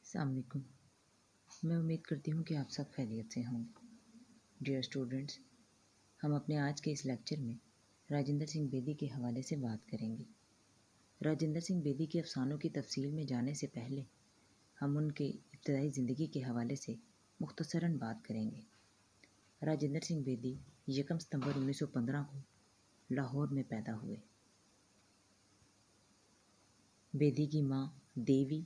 السلام علیکم۔ میں امید کرتی ہوں کہ آپ سب خیریت سے ہوں گے۔ ڈیئر اسٹوڈنٹس، ہم اپنے آج کے اس لیکچر میں راجندر سنگھ بیدی کے حوالے سے بات کریں گے۔ راجندر سنگھ بیدی کے افسانوں کی تفصیل میں جانے سے پہلے ہم ان کے ابتدائی زندگی کے حوالے سے مختصراً بات کریں گے۔ راجندر سنگھ بیدی 1 ستمبر 1915 کو لاہور میں پیدا ہوئے۔ بیدی کی ماں دیوی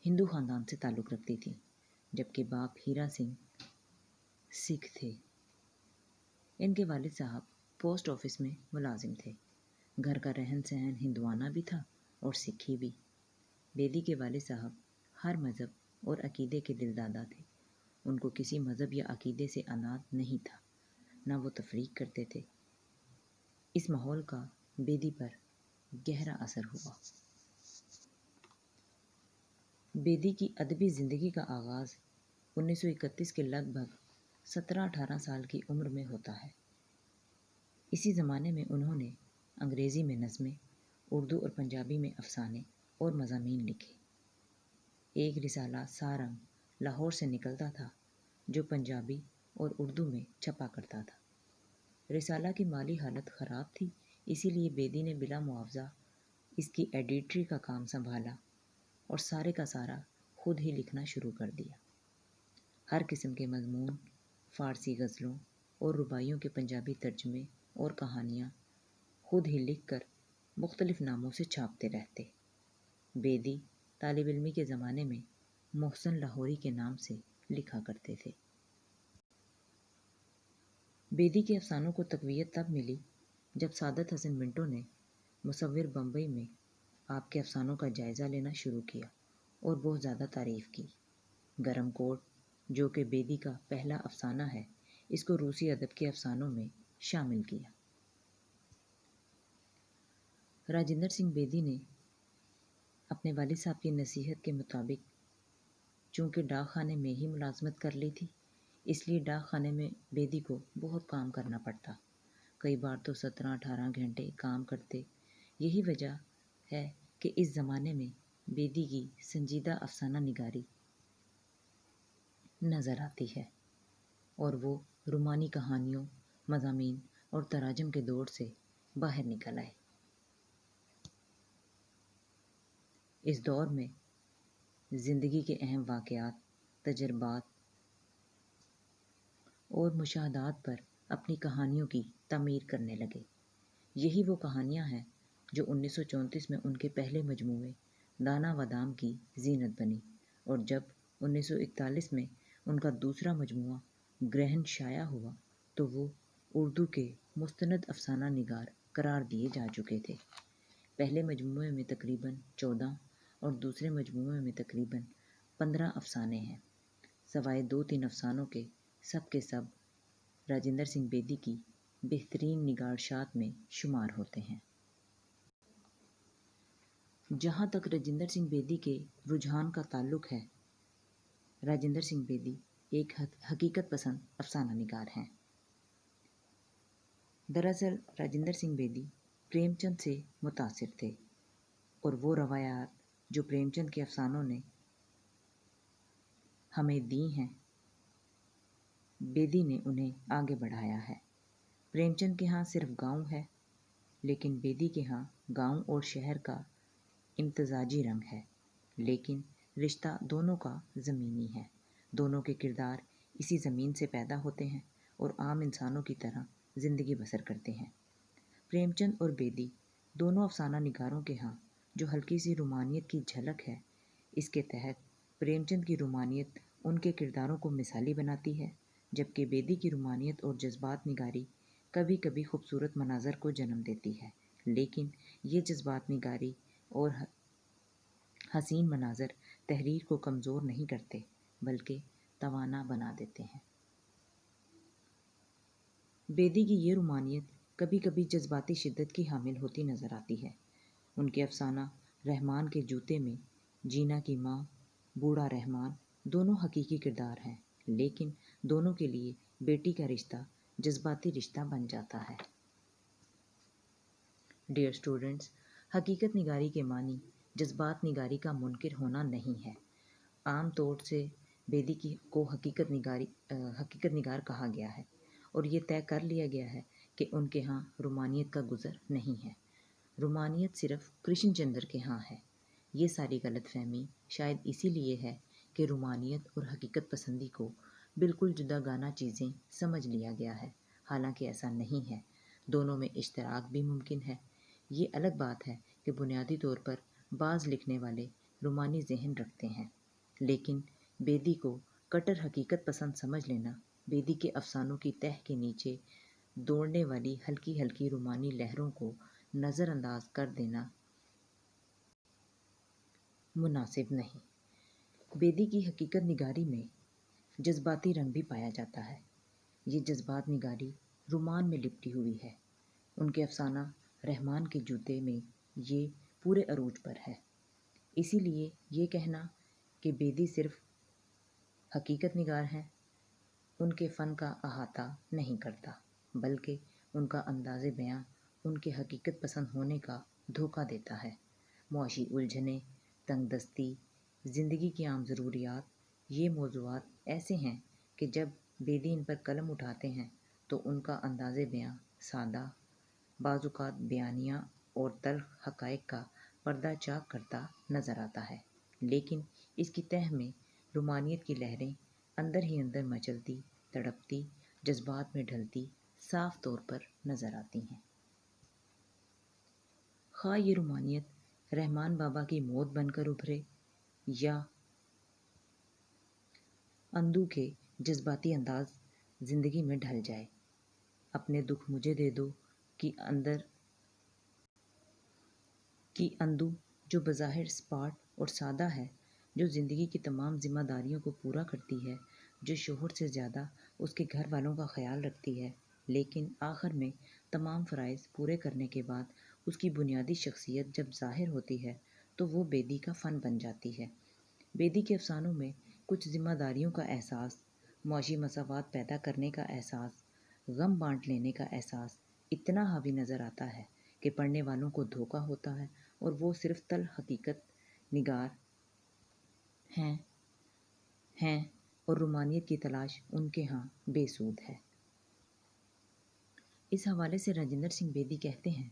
ہندو خاندان سے تعلق رکھتی تھی، جبکہ باپ ہیرا سنگھ سکھ تھے۔ ان کے والد صاحب پوسٹ آفس میں ملازم تھے۔ گھر کا رہن سہن ہندوانہ بھی تھا اور سکھی بھی۔ بیدی کے والد صاحب ہر مذہب اور عقیدے کے دلدادہ تھے۔ ان کو کسی مذہب یا عقیدے سے عناد نہیں تھا، نہ وہ تفریق کرتے تھے۔ اس ماحول کا بیدی پر گہرا اثر ہوا۔ بیدی کی ادبی زندگی کا آغاز 1931 کے لگ بھگ 17-18 سال کی عمر میں ہوتا ہے۔ اسی زمانے میں انہوں نے انگریزی میں نظمیں، اردو اور پنجابی میں افسانے اور مضامین لکھے۔ ایک رسالہ سارنگ لاہور سے نکلتا تھا جو پنجابی اور اردو میں چھپا کرتا تھا۔ رسالہ کی مالی حالت خراب تھی، اسی لیے بیدی نے بلا معاوضہ اس کی ایڈیٹری کا کام سنبھالا اور سارے کا سارا خود ہی لکھنا شروع کر دیا۔ ہر قسم کے مضمون، فارسی غزلوں اور رباعیوں کے پنجابی ترجمے اور کہانیاں خود ہی لکھ کر مختلف ناموں سے چھاپتے رہتے۔ بیدی طالب علمی کے زمانے میں محسن لاہوری کے نام سے لکھا کرتے تھے۔ بیدی کے افسانوں کو تقویت تب ملی جب سعادت حسن منٹو نے مصور بمبئی میں آپ کے افسانوں کا جائزہ لینا شروع کیا اور بہت زیادہ تعریف کی۔ گرم کوٹ، جو کہ بیدی کا پہلا افسانہ ہے، اس کو روسی ادب کے افسانوں میں شامل کیا۔ راجندر سنگھ بیدی نے اپنے والد صاحب کی نصیحت کے مطابق چونکہ ڈاک خانے میں ہی ملازمت کر لی تھی، اس لیے ڈاک خانے میں بیدی کو بہت کام کرنا پڑتا۔ کئی بار تو 17-18 گھنٹے کام کرتے۔ یہی وجہ ہے کہ اس زمانے میں بیدی کی سنجیدہ افسانہ نگاری نظر آتی ہے اور وہ رومانی کہانیوں، مضامین اور تراجم کے دور سے باہر نکل آئے۔ اس دور میں زندگی کے اہم واقعات، تجربات اور مشاہدات پر اپنی کہانیوں کی تعمیر کرنے لگے۔ یہی وہ کہانیاں ہیں جو 1934 میں ان کے پہلے مجموعے دانا و دام کی زینت بنی، اور جب 1941 میں ان کا دوسرا مجموعہ گرہن شائع ہوا تو وہ اردو کے مستند افسانہ نگار قرار دیے جا چکے تھے۔ پہلے مجموعے میں تقریباً 14 اور دوسرے مجموعے میں تقریباً 15 افسانے ہیں، سوائے 2-3 افسانوں کے سب راجندر سنگھ بیدی کی بہترین نگارشات میں شمار ہوتے ہیں۔ جہاں تک راجندر سنگھ بیدی کے رجحان کا تعلق ہے، راجندر سنگھ بیدی ایک حقیقت پسند افسانہ نگار ہیں۔ دراصل راجندر سنگھ بیدی پریم چند سے متاثر تھے اور وہ روایات جو پریم چند کے افسانوں نے ہمیں دی ہیں، بیدی نے انہیں آگے بڑھایا ہے۔ پریم چند کے ہاں صرف گاؤں ہے، لیکن بیدی کے ہاں گاؤں اور شہر کا امتزاجی رنگ ہے، لیکن رشتہ دونوں کا زمینی ہے۔ دونوں کے کردار اسی زمین سے پیدا ہوتے ہیں اور عام انسانوں کی طرح زندگی بسر کرتے ہیں۔ پریم چند اور بیدی دونوں افسانہ نگاروں کے ہاں جو ہلکی سی رومانیت کی جھلک ہے، اس کے تحت پریم چند کی رومانیت ان کے کرداروں کو مثالی بناتی ہے، جبکہ بیدی کی رومانیت اور جذبات نگاری کبھی کبھی خوبصورت مناظر کو جنم دیتی ہے، لیکن یہ جذبات نگاری اور حسین مناظر تحریر کو کمزور نہیں کرتے بلکہ توانا بنا دیتے ہیں۔ بیدی کی یہ رومانیت کبھی کبھی جذباتی شدت کی حامل ہوتی نظر آتی ہے۔ ان کے افسانہ رحمان کے جوتے میں جینا کی ماں، بوڑھا رحمان دونوں حقیقی کردار ہیں، لیکن دونوں کے لیے بیٹی کا رشتہ جذباتی رشتہ بن جاتا ہے۔ ڈیئر اسٹوڈنٹس، حقیقت نگاری کے معنی جذبات نگاری کا منکر ہونا نہیں ہے۔ عام طور سے بیدی کو حقیقت نگار کہا گیا ہے، اور یہ طے کر لیا گیا ہے کہ ان کے ہاں رومانیت کا گزر نہیں ہے۔ رومانیت صرف کرشن چندر کے ہاں ہے۔ یہ ساری غلط فہمی شاید اسی لیے ہے کہ رومانیت اور حقیقت پسندی کو بالکل جدا گانا چیزیں سمجھ لیا گیا ہے، حالانکہ ایسا نہیں ہے۔ دونوں میں اشتراک بھی ممکن ہے۔ یہ الگ بات ہے کہ بنیادی طور پر بعض لکھنے والے رومانی ذہن رکھتے ہیں، لیکن بیدی کو کٹر حقیقت پسند سمجھ لینا، بیدی کے افسانوں کی تہ کے نیچے دوڑنے والی ہلکی ہلکی رومانی لہروں کو نظر انداز کر دینا مناسب نہیں۔ بیدی کی حقیقت نگاری میں جذباتی رنگ بھی پایا جاتا ہے۔ یہ جذبات نگاری رومان میں لپٹی ہوئی ہے۔ ان کے افسانہ رحمان کے جوتے میں یہ پورے عروج پر ہے۔ اسی لیے یہ کہنا کہ بیدی صرف حقیقت نگار ہیں، ان کے فن کا احاطہ نہیں کرتا، بلکہ ان کا انداز بیاں ان کے حقیقت پسند ہونے کا دھوکہ دیتا ہے۔ معاشی الجھنیں، تنگ دستی، زندگی کی عام ضروریات، یہ موضوعات ایسے ہیں کہ جب بیدی ان پر قلم اٹھاتے ہیں تو ان کا انداز بیاں سادہ، بعض اوقات بیانیہ اور تلخ حقائق کا پردہ چاک کرتا نظر آتا ہے، لیکن اس کی تہ میں رومانیت کی لہریں اندر ہی اندر مچلتی، تڑپتی، جذبات میں ڈھلتی صاف طور پر نظر آتی ہیں۔ خواہ یہ رومانیت رحمان بابا کی موت بن کر ابھرے یا اندو کے جذباتی انداز زندگی میں ڈھل جائے۔ اپنے دکھ مجھے دے دو کی اندو جو بظاہر سپاٹ اور سادہ ہے، جو زندگی کی تمام ذمہ داریوں کو پورا کرتی ہے، جو شوہر سے زیادہ اس کے گھر والوں کا خیال رکھتی ہے، لیکن آخر میں تمام فرائض پورے کرنے کے بعد اس کی بنیادی شخصیت جب ظاہر ہوتی ہے تو وہ بیدی کا فن بن جاتی ہے۔ بیدی کے افسانوں میں کچھ ذمہ داریوں کا احساس، معاشی مساوات پیدا کرنے کا احساس، غم بانٹ لینے کا احساس اتنا حاوی نظر آتا ہے کہ پڑھنے والوں کو دھوکہ ہوتا ہے اور وہ صرف تلخ حقیقت نگار ہیں اور رومانیت کی تلاش ان کے ہاں بے سود ہے۔ اس حوالے سے راجندر سنگھ بیدی کہتے ہیں،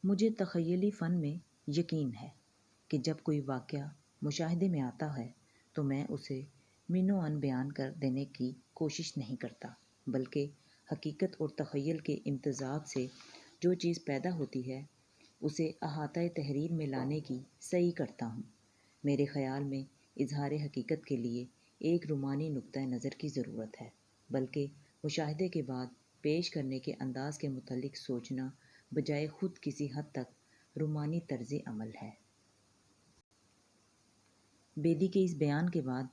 مجھے تخیلی فن میں یقین ہے کہ جب کوئی واقعہ مشاہدے میں آتا ہے تو میں اسے من و عن بیان کر دینے کی کوشش نہیں کرتا، بلکہ حقیقت اور تخیل کے امتزاج سے جو چیز پیدا ہوتی ہے اسے احاطۂ تحریر میں لانے کی سعی کرتا ہوں۔ میرے خیال میں اظہار حقیقت کے لیے ایک رومانی نقطہ نظر کی ضرورت ہے، بلکہ مشاہدے کے بعد پیش کرنے کے انداز کے متعلق سوچنا بجائے خود کسی حد تک رومانی طرز عمل ہے۔ بیدی کے اس بیان کے بعد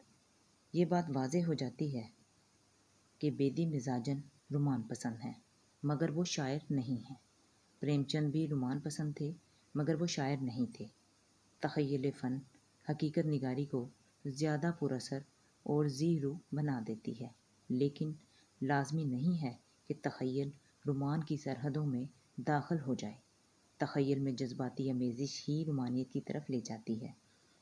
یہ بات واضح ہو جاتی ہے کہ بیدی مزاجاً رومان پسند ہیں، مگر وہ شاعر نہیں ہیں۔ پریم چند بھی رومان پسند تھے، مگر وہ شاعر نہیں تھے۔ تخیل فن حقیقت نگاری کو زیادہ پر اثر اور ذی روح بنا دیتی ہے، لیکن لازمی نہیں ہے کہ تخیل رومان کی سرحدوں میں داخل ہو جائے۔ تخیل میں جذباتی آمیزش ہی رومانیت کی طرف لے جاتی ہے۔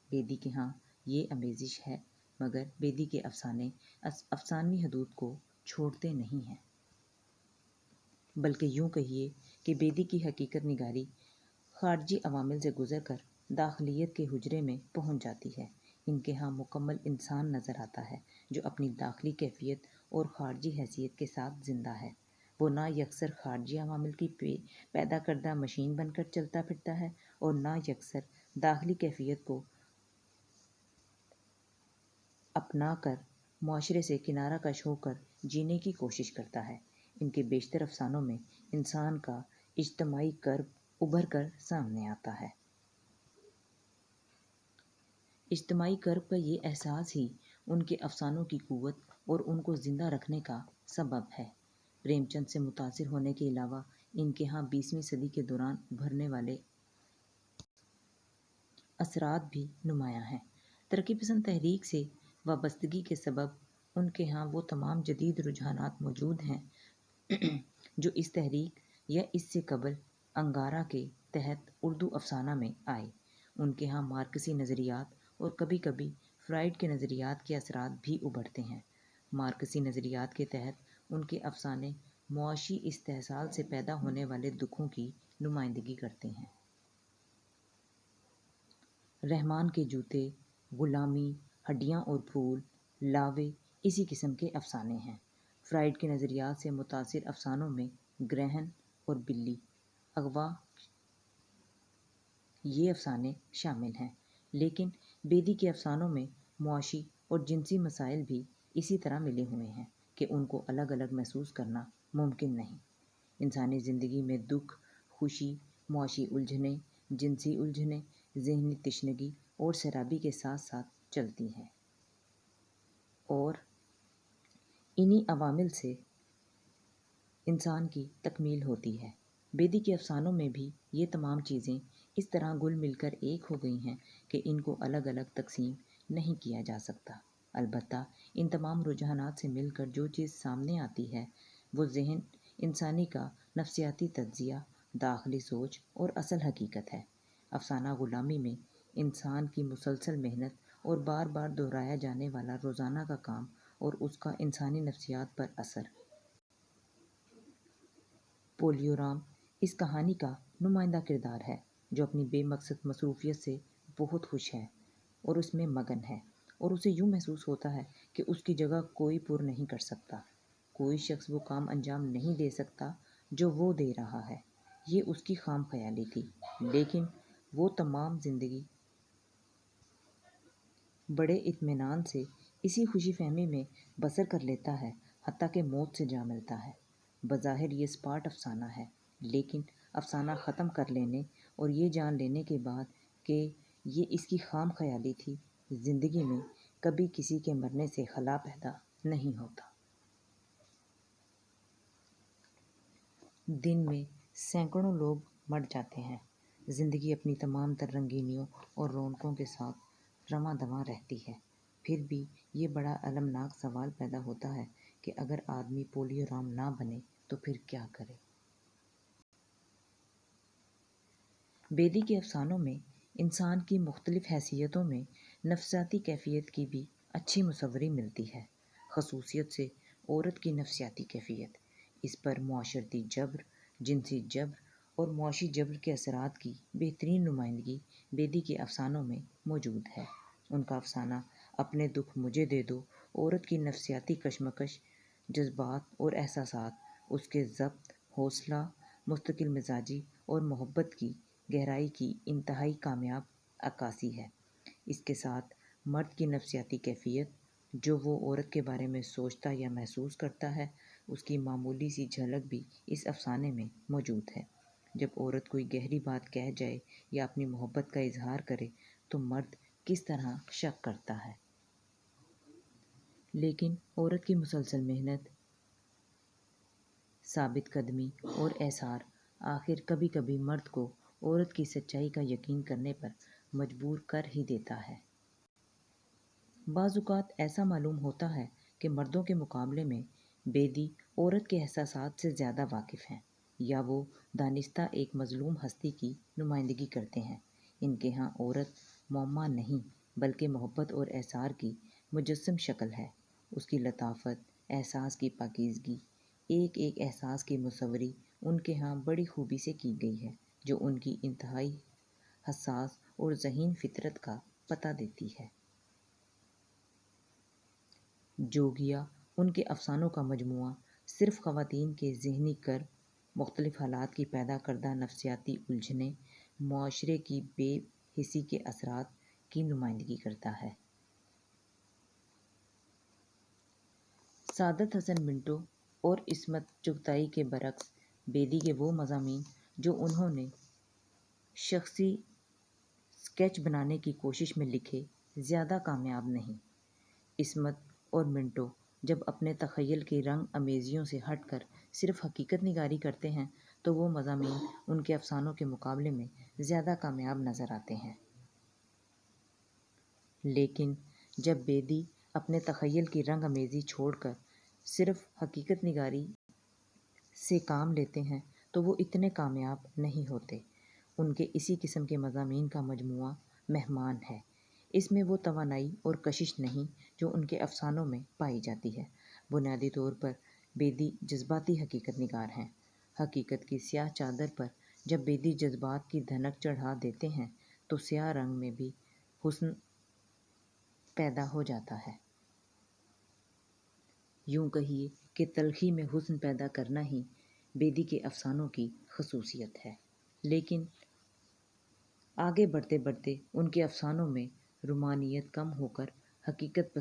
بیدی کے ہاں یہ آمیزش ہے، مگر بیدی کے افسانے افسانوی حدود کو چھوڑتے نہیں ہیں، بلکہ یوں کہیے کہ بیدی کی حقیقت نگاری خارجی عوامل سے گزر کر داخلیت کے حجرے میں پہنچ جاتی ہے۔ ان کے ہاں مکمل انسان نظر آتا ہے جو اپنی داخلی کیفیت اور خارجی حیثیت کے ساتھ زندہ ہے۔ وہ نہ یکسر خارجی عوامل کی پیدا کردہ مشین بن کر چلتا پھرتا ہے اور نہ یکسر داخلی کیفیت کو اپنا کر معاشرے سے کنارہ کش ہو کر جینے کی کوشش کرتا ہے۔ ان کے بیشتر افسانوں میں انسان کا اجتماعی کرب ابھر کر سامنے آتا ہے۔ اجتماعی کرب کا یہ احساس ہی ان کے افسانوں کی قوت اور ان کو زندہ رکھنے کا سبب ہے۔ پریم چند سے متاثر ہونے کے علاوہ ان کے ہاں 20ویں صدی کے دوران ابھرنے والے اثرات بھی نمایاں ہیں۔ ترقی پسند تحریک سے وابستگی کے سبب ان کے ہاں وہ تمام جدید رجحانات موجود ہیں جو اس تحریک یا اس سے قبل انگارہ کے تحت اردو افسانہ میں آئے۔ ان کے ہاں مارکسی نظریات اور کبھی کبھی فرائڈ کے نظریات کے اثرات بھی ابھرتے ہیں۔ مارکسی نظریات کے تحت ان کے افسانے معاشی استحصال سے پیدا ہونے والے دکھوں کی نمائندگی کرتے ہیں۔ رحمان کے جوتے، غلامی، ہڈیاں اور پھول، لاوے اسی قسم کے افسانے ہیں۔ فرائڈ کے نظریات سے متاثر افسانوں میں گرہن اور بلی، اغوا یہ افسانے شامل ہیں، لیکن بیدی کے افسانوں میں معاشی اور جنسی مسائل بھی اسی طرح ملے ہوئے ہیں کہ ان کو الگ الگ محسوس کرنا ممکن نہیں۔ انسانی زندگی میں دکھ، خوشی، معاشی الجھنیں، جنسی الجھنیں، ذہنی تشنگی اور سرابی کے ساتھ ساتھ چلتی ہیں، اور انہی عوامل سے انسان کی تکمیل ہوتی ہے۔ بیدی کے افسانوں میں بھی یہ تمام چیزیں اس طرح گل مل کر ایک ہو گئی ہیں کہ ان کو الگ الگ تقسیم نہیں کیا جا سکتا۔ البتہ ان تمام رجحانات سے مل کر جو چیز سامنے آتی ہے وہ ذہن انسانی کا نفسیاتی تجزیہ، داخلی سوچ اور اصل حقیقت ہے۔ افسانہ غلامی میں انسان کی مسلسل محنت اور بار بار دہرایا جانے والا روزانہ کا کام اور اس کا انسانی نفسیات پر اثر۔ پولیورام اس کہانی کا نمائندہ کردار ہے جو اپنی بے مقصد مصروفیت سے بہت خوش ہے اور اس میں مگن ہے، اور اسے یوں محسوس ہوتا ہے کہ اس کی جگہ کوئی پر نہیں کر سکتا، کوئی شخص وہ کام انجام نہیں دے سکتا جو وہ دے رہا ہے۔ یہ اس کی خام خیالی تھی، لیکن وہ تمام زندگی بڑے اطمینان سے اسی خوشی فہمی میں بسر کر لیتا ہے، حتیٰ کہ موت سے جا ملتا ہے۔ بظاہر یہ سپاٹ افسانہ ہے، لیکن افسانہ ختم کر لینے اور یہ جان لینے کے بعد کہ یہ اس کی خام خیالی تھی، زندگی میں کبھی کسی کے مرنے سے خلا پیدا نہیں ہوتا۔ دن میں سینکڑوں لوگ مر جاتے ہیں، زندگی اپنی تمام تر رنگینیوں اور رونقوں کے ساتھ رواں دواں رہتی ہے۔ پھر بھی یہ بڑا المناک سوال پیدا ہوتا ہے کہ اگر آدمی پولیورام نہ بنے تو پھر کیا کرے؟ بیدی کے افسانوں میں انسان کی مختلف حیثیتوں میں نفسیاتی کیفیت کی بھی اچھی مصوری ملتی ہے، خصوصیت سے عورت کی نفسیاتی کیفیت۔ اس پر معاشرتی جبر، جنسی جبر اور معاشی جبر کے اثرات کی بہترین نمائندگی بیدی کے افسانوں میں موجود ہے۔ ان کا افسانہ اپنے دکھ مجھے دے دو عورت کی نفسیاتی کشمکش، جذبات اور احساسات، اس کے ضبط، حوصلہ، مستقل مزاجی اور محبت کی گہرائی کی انتہائی کامیاب عکاسی ہے۔ اس کے ساتھ مرد کی نفسیاتی کیفیت، جو وہ عورت کے بارے میں سوچتا یا محسوس کرتا ہے، اس کی معمولی سی جھلک بھی اس افسانے میں موجود ہے۔ جب عورت کوئی گہری بات کہہ جائے یا اپنی محبت کا اظہار کرے تو مرد کس طرح شک کرتا ہے، لیکن عورت کی مسلسل محنت، ثابت قدمی اور ایثار آخر کبھی کبھی مرد کو عورت کی سچائی کا یقین کرنے پر مجبور کر ہی دیتا ہے۔ بعض اوقات ایسا معلوم ہوتا ہے کہ مردوں کے مقابلے میں بیدی عورت کے احساسات سے زیادہ واقف ہیں، یا وہ دانستہ ایک مظلوم ہستی کی نمائندگی کرتے ہیں۔ ان کے ہاں عورت معمہ نہیں بلکہ محبت اور ایثار کی مجسم شکل ہے۔ اس کی لطافت، احساس کی پاکیزگی، ایک ایک احساس کی مصوری ان کے ہاں بڑی خوبی سے کی گئی ہے، جو ان کی انتہائی حساس اور ذہین فطرت کا پتہ دیتی ہے۔ جوگیا ان کے افسانوں کا مجموعہ صرف خواتین کے ذہنی کرب، مختلف حالات کی پیدا کردہ نفسیاتی الجھنیں، معاشرے کی بے حسی کے اثرات کی نمائندگی کرتا ہے۔ سعادت حسن منٹو اور عصمت چغتائی کے برعکس، بیدی کے وہ مضامین جو انہوں نے شخصی سکیچ بنانے کی کوشش میں لکھے، زیادہ کامیاب نہیں۔ عصمت اور منٹو جب اپنے تخیل کی رنگ امیزیوں سے ہٹ کر صرف حقیقت نگاری کرتے ہیں تو وہ مضامین ان کے افسانوں کے مقابلے میں زیادہ کامیاب نظر آتے ہیں۔ لیکن جب بیدی اپنے تخیل کی رنگ امیزی چھوڑ کر صرف حقیقت نگاری سے کام لیتے ہیں تو وہ اتنے کامیاب نہیں ہوتے۔ ان کے اسی قسم کے مضامین کا مجموعہ مہمان ہے۔ اس میں وہ توانائی اور کشش نہیں جو ان کے افسانوں میں پائی جاتی ہے۔ بنیادی طور پر بیدی جذباتی حقیقت نگار ہیں۔ حقیقت کی سیاہ چادر پر جب بیدی جذبات کی دھنک چڑھا دیتے ہیں تو سیاہ رنگ میں بھی حسن پیدا ہو جاتا ہے۔ یوں کہیے کہ تلخی میں حسن پیدا کرنا ہی بیدی کے افسانوں کی خصوصیت ہے۔ لیکن آگے بڑھتے بڑھتے ان کے افسانوں میں رومانیت کم ہو کر حقیقت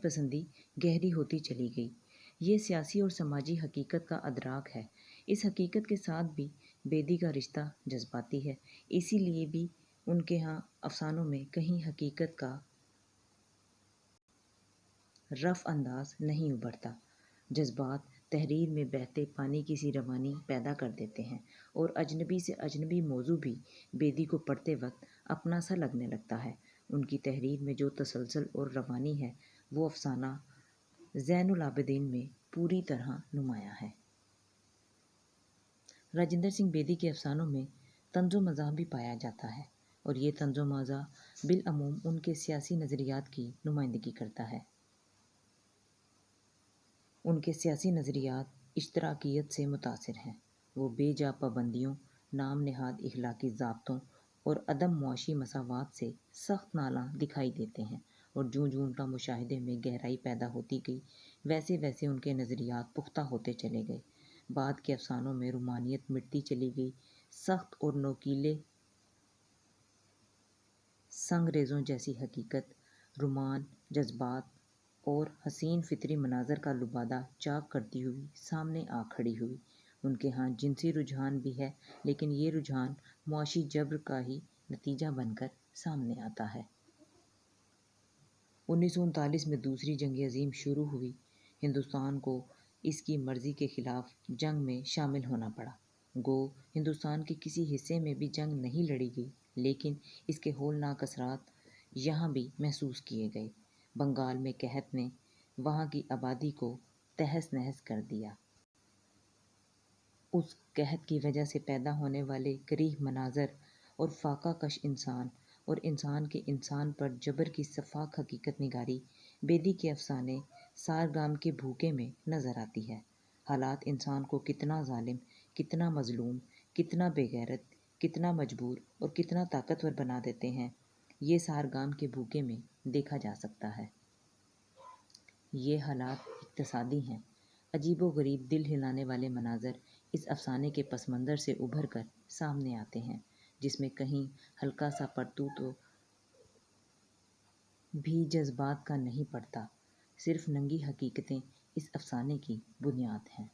پسندی گہری ہوتی چلی گئی۔ یہ سیاسی اور سماجی حقیقت کا ادراک ہے۔ اس حقیقت کے ساتھ بھی بیدی کا رشتہ جذباتی ہے، اسی لیے بھی ان کے ہاں افسانوں میں کہیں حقیقت کا رف انداز نہیں ابھرتا۔ جذبات تحریر میں بہتے پانی کی سی روانی پیدا کر دیتے ہیں اور اجنبی سے اجنبی موضوع بھی بیدی کو پڑھتے وقت اپنا سا لگنے لگتا ہے۔ ان کی تحریر میں جو تسلسل اور روانی ہے وہ افسانہ زین العابدین میں پوری طرح نمایاں ہے۔ راجندر سنگھ بیدی کے افسانوں میں طنز و مزاح بھی پایا جاتا ہے اور یہ طنز و مزاح بالعموم ان کے سیاسی نظریات کی نمائندگی کرتا ہے۔ ان کے سیاسی نظریات اشتراکیت سے متاثر ہیں۔ وہ بے جا پابندیوں، نام نہاد اخلاقی ضابطوں اور عدم معاشی مساوات سے سخت نالاں دکھائی دیتے ہیں، اور جوں جوں ان کا مشاہدے میں گہرائی پیدا ہوتی گئی ویسے ویسے ان کے نظریات پختہ ہوتے چلے گئے۔ بعد کے افسانوں میں رومانیت مٹتی چلی گئی۔ سخت اور نوکیلے سنگریزوں جیسی حقیقت، رومان، جذبات اور حسین فطری مناظر کا لبادہ چاک کرتی ہوئی سامنے آ کھڑی ہوئی۔ ان کے ہاں جنسی رجحان بھی ہے، لیکن یہ رجحان معاشی جبر کا ہی نتیجہ بن کر سامنے آتا ہے۔ 1939 میں دوسری جنگ عظیم شروع ہوئی۔ ہندوستان کو اس کی مرضی کے خلاف جنگ میں شامل ہونا پڑا۔ گو ہندوستان کے کسی حصے میں بھی جنگ نہیں لڑی گئی، لیکن اس کے ہولناک اثرات یہاں بھی محسوس کیے گئے۔ بنگال میں قحط نے وہاں کی آبادی کو تہس نہس کر دیا۔ اس قحط کی وجہ سے پیدا ہونے والے کریہ مناظر اور فاقہ کش انسان اور انسان کے انسان پر جبر کی سفاک حقیقت نگاری بیدی کے افسانے سارگام کے بھوکے میں نظر آتی ہے۔ حالات انسان کو کتنا ظالم، کتنا مظلوم، کتنا بے غیرت، کتنا مجبور اور کتنا طاقتور بنا دیتے ہیں، یہ سارگام کے بھوکے میں دیکھا جا سکتا ہے۔ یہ حالات اقتصادی ہیں۔ عجیب و غریب دل ہلانے والے مناظر اس افسانے کے پس منظر سے ابھر کر سامنے آتے ہیں، جس میں کہیں ہلکا سا پرتو تو بھی جذبات کا نہیں پڑتا۔ صرف ننگی حقیقتیں اس افسانے کی بنیاد ہیں۔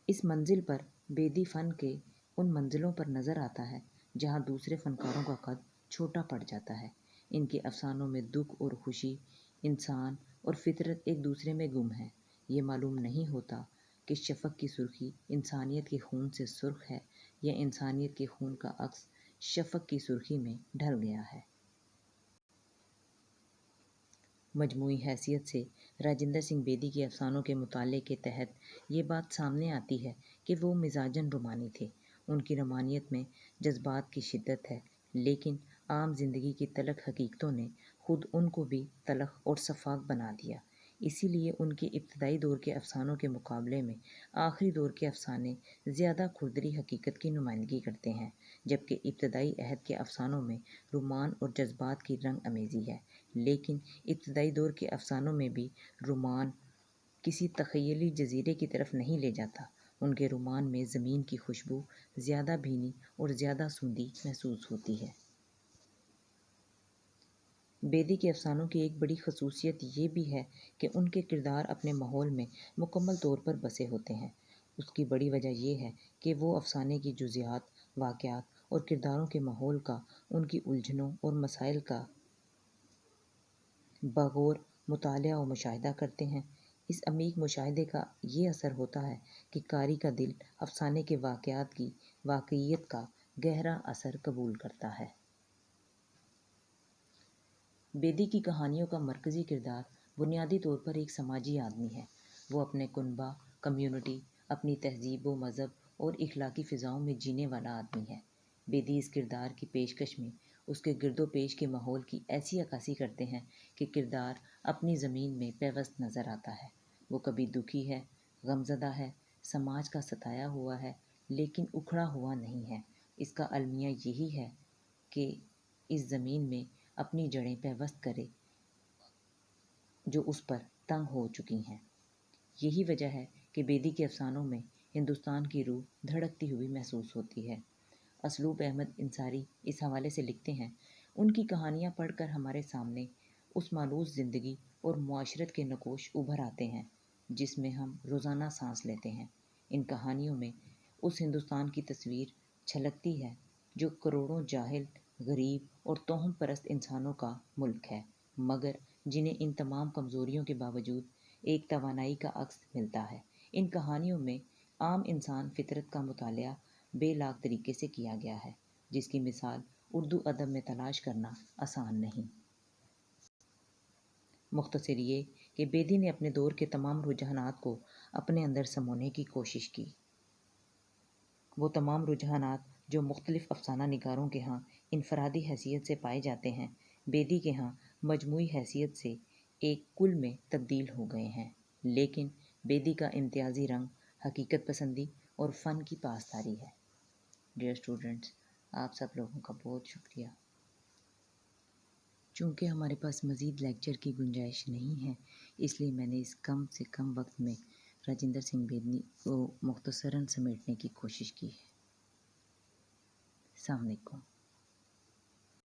اس منزل پر بیدی فن کے ان منزلوں پر نظر آتا ہے جہاں دوسرے فنکاروں کا قد چھوٹا پڑ جاتا ہے۔ ان کے افسانوں میں دکھ اور خوشی، انسان اور فطرت ایک دوسرے میں گم ہے۔ یہ معلوم نہیں ہوتا کہ شفق کی سرخی انسانیت کے خون سے سرخ ہے یا انسانیت کے خون کا عکس شفق کی سرخی میں ڈھل گیا ہے۔ مجموعی حیثیت سے راجندر سنگھ بیدی کے افسانوں کے مطالعے کے تحت یہ بات سامنے آتی ہے کہ وہ مزاجاً رومانی تھے۔ ان کی رومانیت میں جذبات کی شدت ہے، لیکن عام زندگی کی تلخ حقیقتوں نے خود ان کو بھی تلخ اور سفاک بنا دیا۔ اسی لیے ان کے ابتدائی دور کے افسانوں کے مقابلے میں آخری دور کے افسانے زیادہ کھردری حقیقت کی نمائندگی کرتے ہیں، جبکہ ابتدائی عہد کے افسانوں میں رومان اور جذبات کی رنگ آمیزی ہے۔ لیکن ابتدائی دور کے افسانوں میں بھی رومان کسی تخیلی جزیرے کی طرف نہیں لے جاتا۔ ان کے رومان میں زمین کی خوشبو زیادہ بھینی اور زیادہ سوندھی محسوس ہوتی ہے۔ بیدی کے افسانوں کی ایک بڑی خصوصیت یہ بھی ہے کہ ان کے کردار اپنے ماحول میں مکمل طور پر بسے ہوتے ہیں۔ اس کی بڑی وجہ یہ ہے کہ وہ افسانے کی جزیات، واقعات اور کرداروں کے ماحول کا، ان کی الجھنوں اور مسائل کا بغور مطالعہ و مشاہدہ کرتے ہیں۔ اس عمیق مشاہدے کا یہ اثر ہوتا ہے کہ قاری کا دل افسانے کے واقعات کی واقعیت کا گہرا اثر قبول کرتا ہے۔ بیدی کی کہانیوں کا مرکزی کردار بنیادی طور پر ایک سماجی آدمی ہے۔ وہ اپنے کنبہ، کمیونٹی، اپنی تہذیب و مذہب اور اخلاقی فضاؤں میں جینے والا آدمی ہے۔ بیدی اس کردار کی پیشکش میں اس کے گرد و پیش کے ماحول کی ایسی عکاسی کرتے ہیں کہ کردار اپنی زمین میں پیوست نظر آتا ہے۔ وہ کبھی دکھی ہے، غمزدہ ہے، سماج کا ستایا ہوا ہے، لیکن اکھڑا ہوا نہیں ہے۔ اس کا المیہ یہی ہے کہ اس زمین میں اپنی جڑیں پیوست کرے جو اس پر تنگ ہو چکی ہیں۔ یہی وجہ ہے کہ بیدی کے افسانوں میں ہندوستان کی روح دھڑکتی ہوئی محسوس ہوتی ہے۔ اسلوب احمد انصاری اس حوالے سے لکھتے ہیں، ان کی کہانیاں پڑھ کر ہمارے سامنے اس مالوس زندگی اور معاشرت کے نقوش ابھر آتے ہیں جس میں ہم روزانہ سانس لیتے ہیں۔ ان کہانیوں میں اس ہندوستان کی تصویر چھلکتی ہے جو کروڑوں جاہل، غریب اور توہم پرست انسانوں کا ملک ہے، مگر جنہیں ان تمام کمزوریوں کے باوجود ایک توانائی کا عکس ملتا ہے۔ ان کہانیوں میں عام انسان فطرت کا مطالعہ بے لاگ طریقے سے کیا گیا ہے، جس کی مثال اردو ادب میں تلاش کرنا آسان نہیں۔ مختصر یہ کہ بیدی نے اپنے دور کے تمام رجحانات کو اپنے اندر سمونے کی کوشش کی۔ وہ تمام رجحانات جو مختلف افسانہ نگاروں کے ہاں انفرادی حیثیت سے پائے جاتے ہیں، بیدی کے ہاں مجموعی حیثیت سے ایک کل میں تبدیل ہو گئے ہیں۔ لیکن بیدی کا امتیازی رنگ حقیقت پسندی اور فن کی پاسداری ہے۔ ڈیئر اسٹوڈنٹس، آپ سب لوگوں کا بہت شکریہ۔ چونکہ ہمارے پاس مزید لیکچر کی گنجائش نہیں ہے، اس لیے میں نے اس کم سے کم وقت میں راجندر سنگھ بیدی کو مختصراً سمیٹنے کی کوشش کی ہے۔ السلام علیکم۔